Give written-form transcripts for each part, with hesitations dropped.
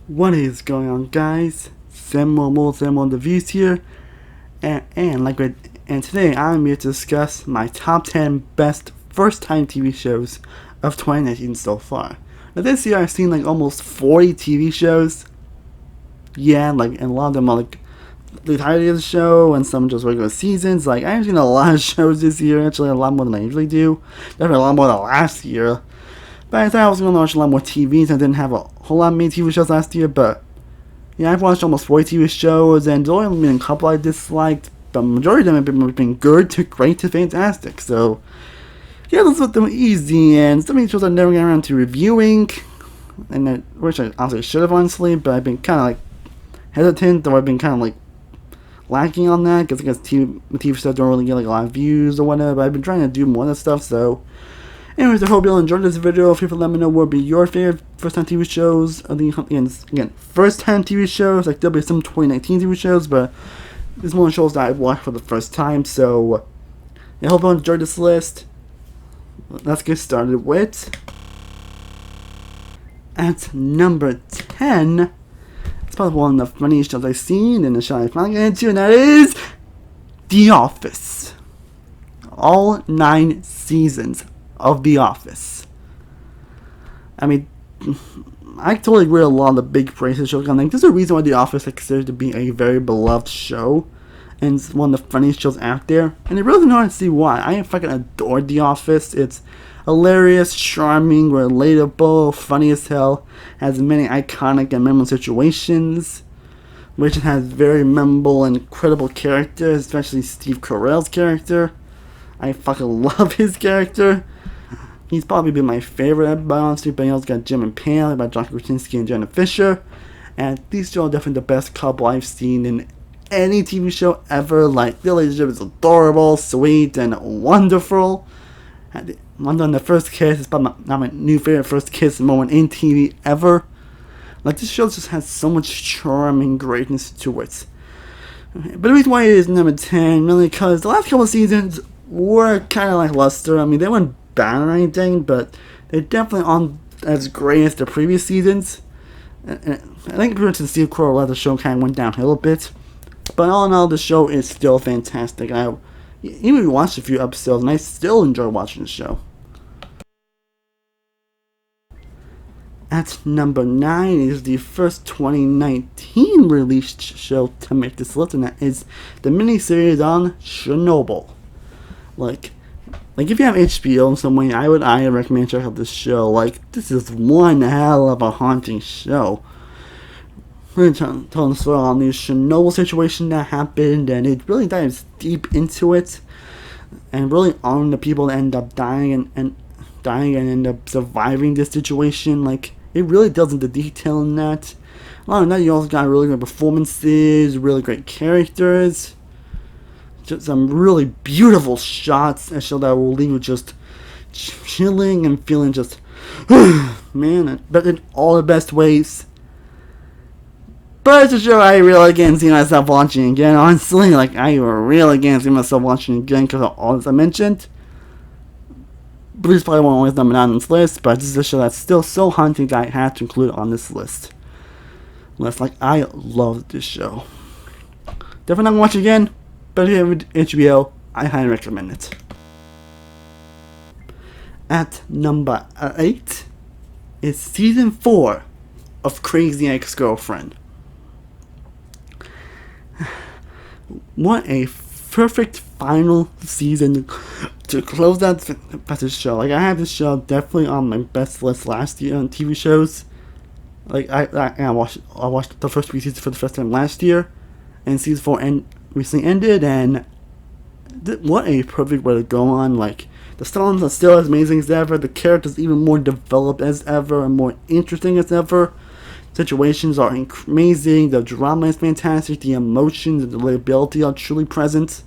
What is going on, guys? Stardust-oneworldreviews here, and today I'm here to discuss my top 10 best first-time TV shows of 2019 so far. Now this year I've seen like almost 40 TV shows. Yeah, and a lot of them are like the entirety of the show, and some just regular seasons. Like I've seen a lot of shows this year, actually a lot more than I usually do. Definitely a lot more than last year. But I thought I was going to watch a lot more TVs. I didn't have a whole lot of many TV shows last year, but yeah, I've watched almost 40 TV shows, and there's only been a couple I disliked, but the majority of them have been good to great to fantastic. So yeah, those are them easy, and some of these shows I never got around to reviewing, and I wish I honestly should have, honestly, but I've been kind of like hesitant, or I've been kind of like lacking on that, because I guess TV stuff don't really get like a lot of views or whatever, but I've been trying to do more of that stuff, so anyways, I hope you'll enjoy this video. Feel free to let me know what would be your favorite first-time TV shows. Again, first-time TV shows, like there'll be some 2019 TV shows, but there's more shows that I've watched for the first time, so I hope you'll enjoy this list. Let's get started with, at number 10, it's probably one of the funniest shows I've seen, and the show I finally get into, and that is The Office. All 9 seasons of The Office. I mean, I totally agree with a lot of the big praises shows. Like, there's a reason why The Office is considered to be a very beloved show, and it's one of the funniest shows out there. And I really don't know how to see why. I fucking adore The Office. It's hilarious, charming, relatable, funny as hell. Has many iconic and memorable situations, which has very memorable and credible characters, especially Steve Carell's character. I fucking love his character. He's probably been my favorite, but honestly, but he also got Jim and Pam by John Krasinski and Jenna Fisher. And these two are definitely the best couple I've seen in any TV show ever. Like, their relationship is adorable, sweet, and wonderful. And on the first kiss is probably not my new favorite first kiss moment in TV ever. Like, this show just has so much charm and greatness to it. But the reason why it is number 10, really, because the last couple of seasons were kind of lackluster. I mean, they weren't bad or anything, but they're definitely on as great as the previous seasons. I think pretty much the Steve Carell the show kind of went downhill a bit, but all in all, the show is still fantastic. I even watched a few episodes, and I still enjoy watching the show. At number 9 is the first 2019 released show to make this list, and that is the miniseries on Chernobyl. Like if you have HBO in some way, I would recommend check out this show. Like, this is one hell of a haunting show. Really telling the story on the Chernobyl situation that happened, and it really dives deep into it, and really on the people that end up dying and end up surviving this situation. Like, it really does into detail in that. Along with that, you also got really great performances, really great characters. Just some really beautiful shots, a show that will leave you just chilling and feeling just, man, but in all the best ways. But it's a show I really can't see myself watching again, honestly. Like, I really can't see myself watching again because of all this I mentioned. Blue's probably won't always number 9 on this list, but this is a show that's still so haunting that I had to include it on this list. Like, I love this show. Definitely not gonna watch it again. But if you have HBO, I highly recommend it. At number 8 is season 4 of Crazy Ex-Girlfriend. What a perfect final season to close out this show. Like, I had this show definitely on my best list last year on TV shows. Like, I watched the first 3 seasons for the first time last year, and season 4 recently ended, and what a perfect way to go on. Like, the songs are still as amazing as ever, the characters even more developed as ever and more interesting as ever, situations are amazing, the drama is fantastic, the emotions and the relatability are truly present,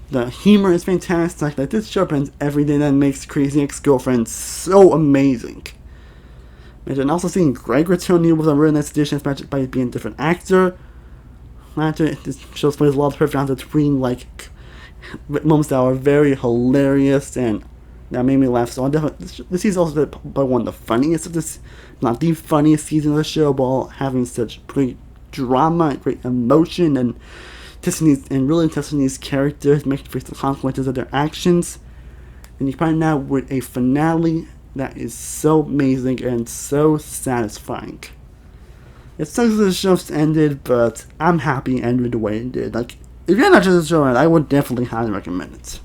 the humor is fantastic. Like, this show brings everything that makes Crazy Ex-Girlfriend so amazing. And also seeing Greg return here was a really nice addition, especially by being a different actor. This show plays a lot of perfect balance between like moments that are very hilarious and that made me laugh. So I definitely, this season also by one of the funniest of this, not the funniest season of the show, but all having such great drama, great emotion, and really testing these characters, making them face the consequences of their actions. And you find out with a finale that is so amazing and so satisfying. It sucks that the show's ended, but I'm happy it ended the way it did. Like, if you're not just the show, I would definitely highly recommend it.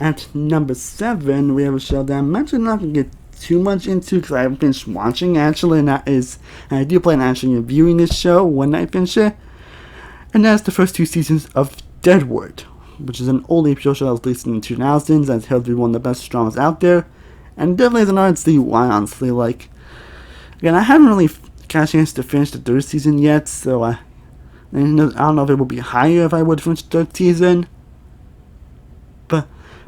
At number 7, we have a show that I'm actually not going to get too much into because I haven't finished watching actually, and I do plan on actually reviewing this show when I finish it. And that's the first 2 seasons of Deadwood, which is an old HBO show that was released in the 2000s and held to be one of the best dramas out there. And definitely isn't hard to see why, honestly. Like, again, I haven't really got a chance to finish the 3rd season yet, so I don't know if it would be higher if I would finish the 3rd season.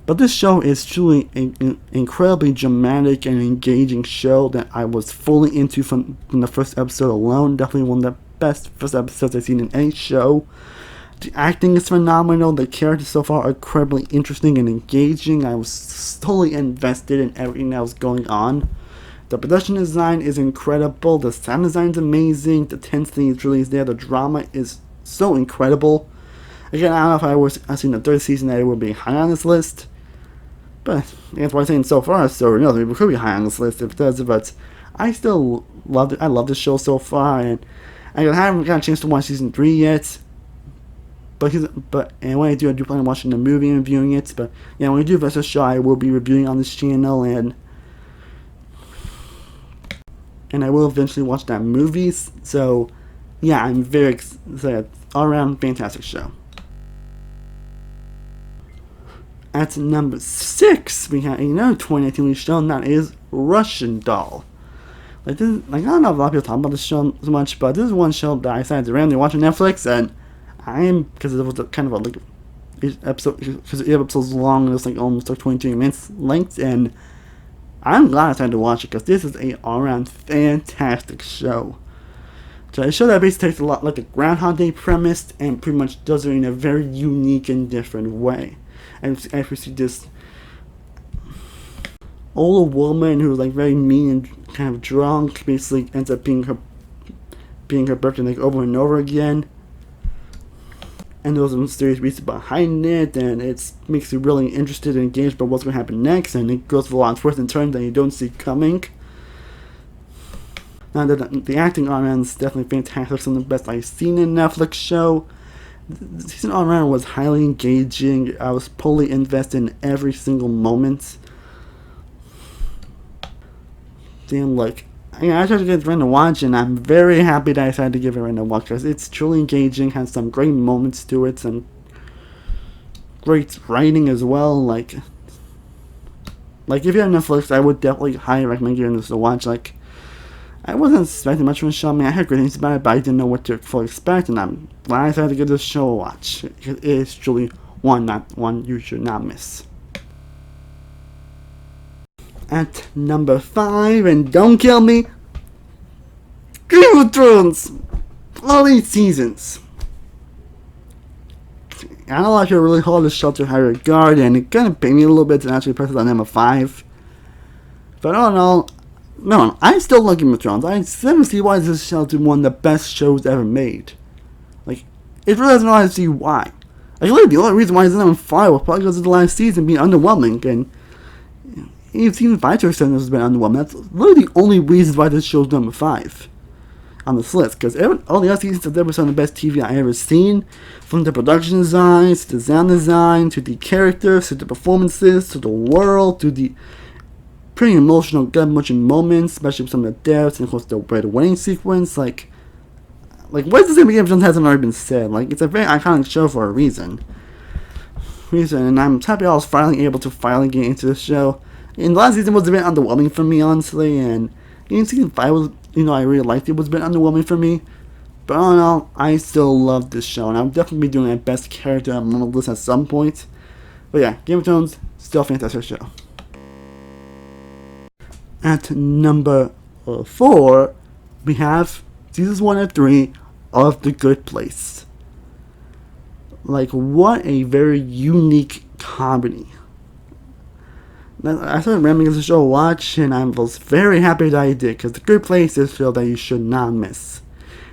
But this show is truly an incredibly dramatic and engaging show that I was fully into from the first episode alone. Definitely one of the best first episodes I've seen in any show. The acting is phenomenal. The characters so far are incredibly interesting and engaging. I was totally invested in everything that was going on. The production design is incredible. The sound design is amazing. The intensity is really there. The drama is so incredible. Again, I don't know if I seen the 3rd season that it would be high on this list. But that's what I'm saying so far, so it could be high on this list if it does, but I still loved it. I love the show so far, and I haven't got a chance to watch season 3 yet. But when I do plan on watching the movie and reviewing it. But yeah, when we do the show, I will be reviewing on this channel, and I will eventually watch that movie. So yeah, I'm very excited. All around fantastic show. At number 6, we have another 2019 show, and that is Russian Doll. I don't know if a lot of people talk about this show so much, but this is one show that I decided to randomly watch on Netflix, and because it was kind of each episode's long, and it's almost 23 minutes length, and I'm glad I decided to watch it, because this is a all-around fantastic show. So a show that basically takes a lot like a Groundhog Day premise, and pretty much does it in a very unique and different way. And we see this old woman who's very mean and kind of drunk, basically ends up being her birthday over and over again. And there's some mysterious reasons behind it, and it makes you really interested and engaged by what's going to happen next, and it goes for a lot of twists and turns that you don't see coming. Now, the acting on it is definitely fantastic, some of the best I've seen in a Netflix show. The season all around was highly engaging. I was fully invested in every single moment. Damn, I tried to get Ren to watch, and I'm very happy that I decided to give it Ren to watch, because it's truly engaging, has some great moments to it, some great writing as well. If you have Netflix, I would definitely highly recommend giving this a watch. I wasn't expecting much from the show. I heard great things about it, but I didn't know what to fully expect, and I'm glad I decided to give this show a watch. It is truly one you should not miss. At number 5, and don't kill me, Game of Thrones! All 8 seasons. I know a lot of people really hold this show to high regard, and it kind of paid me a little bit to actually press it on number 5. But all in all, no, I still love Game of Thrones. I still see why this show is one of the best shows ever made. It really doesn't know how to see why. Literally, the only reason why it's number 5 was probably because of the last season being underwhelming, and even season 5 to extent has been underwhelming. That's literally the only reason why this show's number 5 on this list, because all the other seasons have ever some of the best TV I ever seen, from the production design, to the sound design, to the characters, to the performances, to the world, to the pretty emotional, gut-wrenching moments, especially with some of the deaths, and of course the wedding sequence. What does the Game of Thrones hasn't already been said? It's a very iconic show for a reason. And I'm happy I was finally able to get into this show. And the last season was a bit underwhelming for me, honestly, and even season 5 was, I really liked it, was a bit underwhelming for me. But all in all, I still love this show, and I'll definitely be doing a best character on the list at some point. But yeah, Game of Thrones, still a fantastic show. At number 4, we have seasons 1 and 3 of The Good Place. What a very unique comedy. I started ramming this show to watch, and I was very happy that I did, because The Good Place is a show that you should not miss.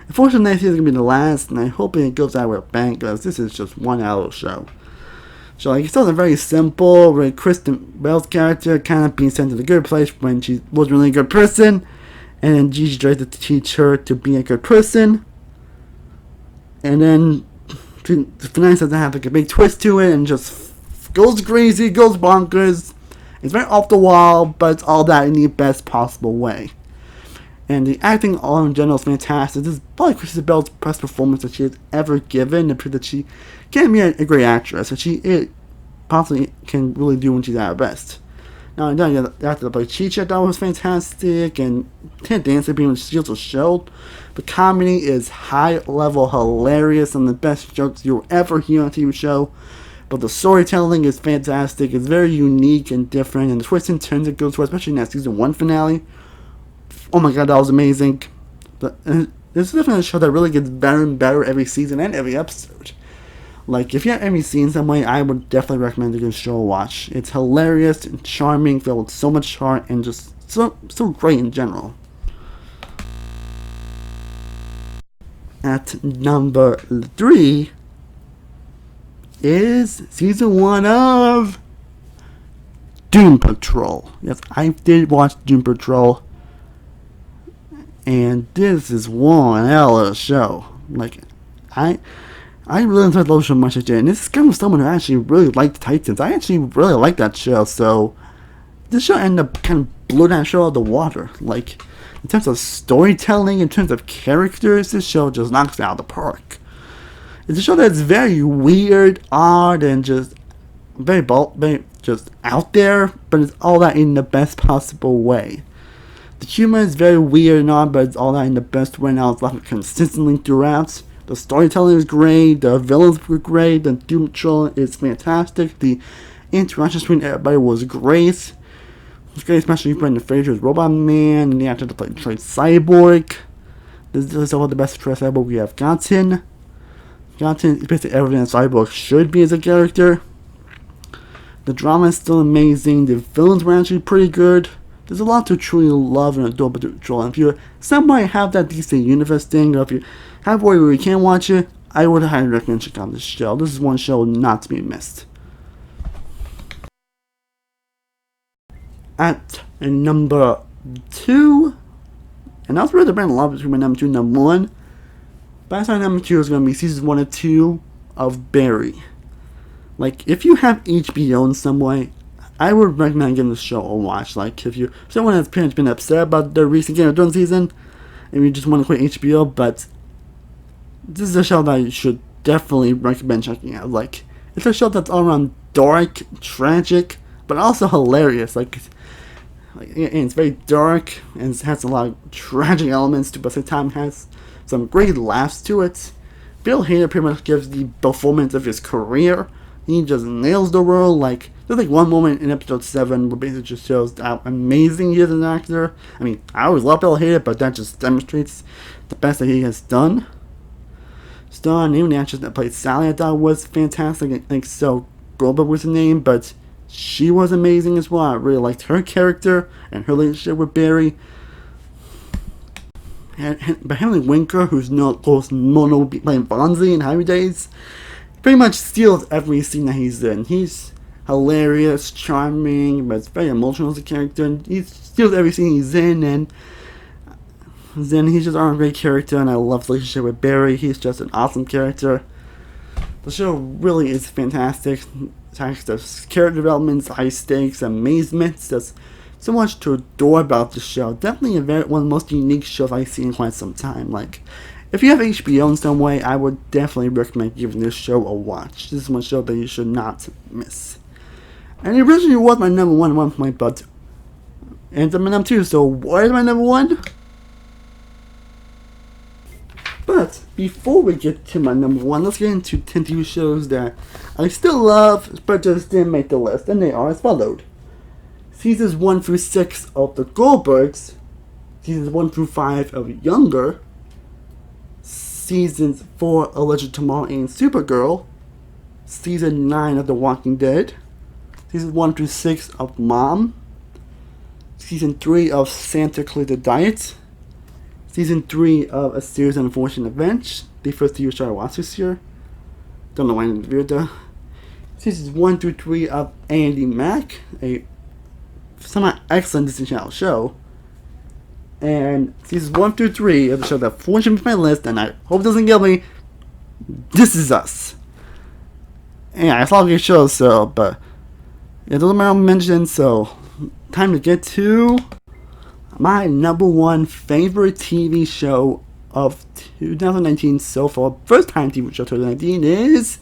Unfortunately, next season is going to be the last, and I hope it goes out with a bang, because this is just one hell of a show. So, like, it's something very simple, where Kristen Bell's character kind of being sent to the good place when she wasn't really a good person, and then Gigi tries to teach her to be a good person, and then the finale doesn't have like a big twist to it, and just goes crazy, goes bonkers. It's very off the wall, but it's all that in the best possible way. And the acting all in general is fantastic. This is probably Kristen Bell's best performance that she has ever given, and prove that she can be a great actress, and she possibly can really do when she's at her best. Now, after the play Chicha, that was fantastic, and Ted Dancer being steals the show. The comedy is high level, hilarious, and the best jokes you'll ever hear on a TV show. But the storytelling is fantastic. It's very unique and different, and the twists and turns it goes for, especially in that season 1 finale. Oh my god, that was amazing. But this is definitely a show that really gets better and better every season and every episode. Like, if you haven't ever seen some way, I would definitely recommend this show a watch. It's hilarious and charming, filled with so much heart, and just so great in general. At number 3 is season 1 of Doom Patrol. Yes, I did watch Doom Patrol, and this is one hell of a show. Like, I really enjoyed the show much as I did, and this is kind of someone who actually really liked Titans. I actually really liked that show, so this show ended up kind of blew that show out of the water. Like, in terms of storytelling, in terms of characters, this show just knocks it out of the park. It's a show that's very weird, odd, and just very just out there, but it's all that in the best possible way. The humor is very weird and odd, but it's all that in the best way. Now it's left consistently throughout. The storytelling is great, the villains were great, the Doom Patrol is fantastic, the interaction between everybody was great. It's great, especially Brendan Fraser's Robot Man, and the actor that played Cyborg. This is all the best Cyborg we have gotten. Is basically everything that Cyborg should be as a character. The drama is still amazing. The villains were actually pretty good. There's a lot to truly love in Doom Patrol. And if you somewhat have that DC Universe thing, or if you have a way where you can't watch it, I would highly recommend checking out this show. This is one show not to be missed. At number 2, and that's really the brand a lot between my number 2 and number 1. But I number 2 is going to be seasons 1 and 2 of Barry. Like, if you have HBO in some way, I would recommend giving this show a watch. Like, if someone has parents been upset about the recent Game of Thrones season, and you just want to quit HBO, but this is a show that you should definitely recommend checking out. Like, it's a show that's all around dark, tragic, but also hilarious. Like, and it's very dark, and it has a lot of tragic elements to it, but at the same time has some great laughs to it. Bill Hader pretty much gives the performance of his career. He just nails the role. Like, there's like one moment in episode 7 where basically just shows how amazing he is as an actor. I mean, I always love Bill Hader, but that just demonstrates the best that he has done. Even the actress that played Sally, I thought was fantastic. I think so. Goldberg was her name, but she was amazing as well. I really liked her character and her relationship with Barry. But Henry Winkler, who's known playing Fonzie in Happy Days, pretty much steals every scene that he's in. He's hilarious, charming, but it's very emotional as a character, and he steals every scene he's in, and then he's just a great character, and I love the relationship with Barry. He's just an awesome character. The show really is fantastic. There's character developments, high stakes, amazements. There's so much to adore about the show. Definitely one of the most unique shows I've seen in quite some time. Like, if you have HBO in some way, I would definitely recommend giving this show a watch. This is one show that you should not miss. And it originally was my number 1 at one point, but and my number 2. So what is my number 1? But before we get to my number 1, let's get into 10 TV shows that I still love, but just didn't make the list, and they are as followed. Seasons 1 through 6 of The Goldbergs, Seasons 1 through 5 of Younger, Seasons 4 of Legend of Tomorrow and Supergirl, Season 9 of The Walking Dead, Season 1 through 6 of Mom. Season 3 of Santa Clears the Diet. Season 3 of A Series of Unfortunate Events. The first TV show I watched this year. Don't know why I didn't review it though. Seasons 1 through 3 of Andy Mack, a somewhat excellent Disney Channel show. And seasons 1 through 3 of the show that fortunately made my list, and I hope it doesn't kill me. This Is Us. And I saw a good show, so, but yeah, those are my own mentions, so time to get to my number one favorite TV show of 2019 so far. First time TV show 2019 is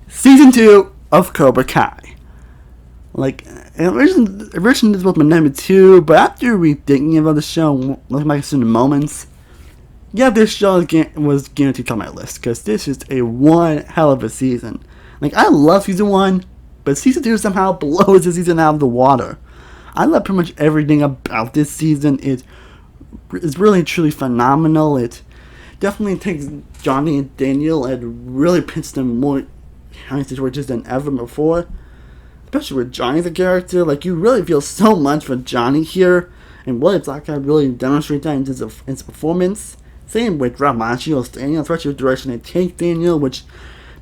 Season 2 of Cobra Kai. Like, originally this was my number 2, but after rethinking about the show, looking back at certain moments, yeah, this show was guaranteed on my list, because this is a one hell of a season. Like, I love Season 1, but Season 2 somehow blows the season out of the water. I love pretty much everything about this season. It's really truly phenomenal. It definitely takes Johnny and Daniel and really puts them more in situations than ever before. Especially with Johnny the character. Like, you really feel so much for Johnny here. And William Blackhead really demonstrates that in his performance. Same with Ramagio's Daniel, especially the direction they take Daniel, which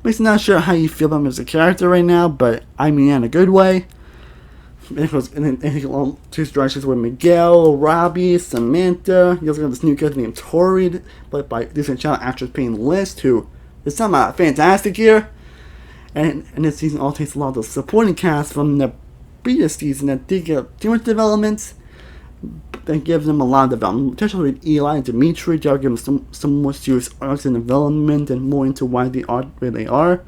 makes me not sure how you feel about him as a character right now, but I mean in a good way. And it goes in two directions with Miguel, Robbie, Samantha. You also got this new character named Tori, played by Disney Channel actress Payne List, who is somehow fantastic here. And this season also takes a lot of the supporting cast from the previous season that did get too much development. That gives them a lot of development, especially with Eli and Dimitri. They'll give them some more serious arcs and development and more into why they are where they are.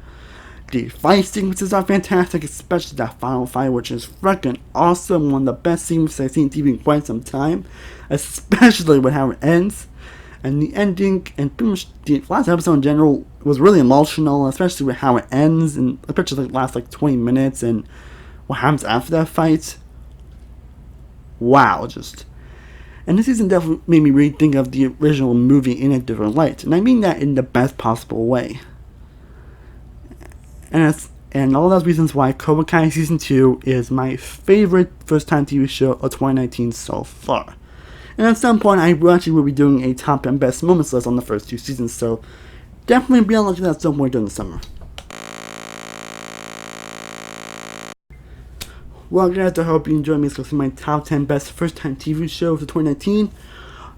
The fight sequences are fantastic, especially that final fight, which is freaking awesome. One of the best sequences I've seen on TV in quite some time, especially with how it ends. And the ending, and pretty much the last episode in general, was really emotional, especially with how it ends, and especially the last 20 minutes and what happens after that fight. Wow, just. And this season definitely made me rethink of the original movie in a different light, and I mean that in the best possible way. And all those reasons why Cobra Kai Season 2 is my favorite first-time TV show of 2019 so far. And at some point, I actually will be doing a top 10 best moments list on the first 2 seasons, so definitely be on the lookout at some point during the summer. Well guys, I hope you enjoyed me discussing my top 10 best first-time TV shows of 2019.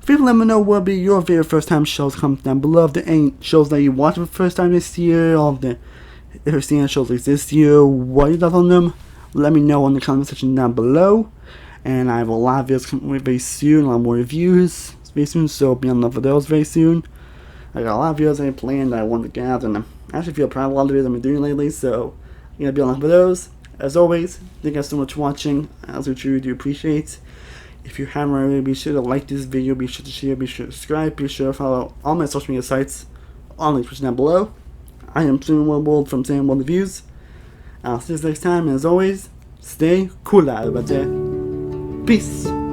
Please let me know what will be your favorite first-time shows. Comment down below if there are any shows that you watched for the first time this year, or if you're seeing shows like this year, what are your thoughts on them? Let me know in the comment section down below. And I have a lot of videos coming very soon, a lot more reviews very soon, so be on the lookout for those very soon. I got a lot of videos I planned that I want to get out, and I actually feel proud of a lot of videos I've been doing lately, so I'm going to be on the lookout for those. As always, thank you guys so much for watching. I also truly do appreciate. If you haven't already, be sure to like this video, be sure to share, be sure to subscribe, be sure to follow all my social media sites, all links down below. I am Stardust-oneworldreviews from Stardust-oneworldreviews. I'll see you next time, and as always, stay cool out, everybody. Peace.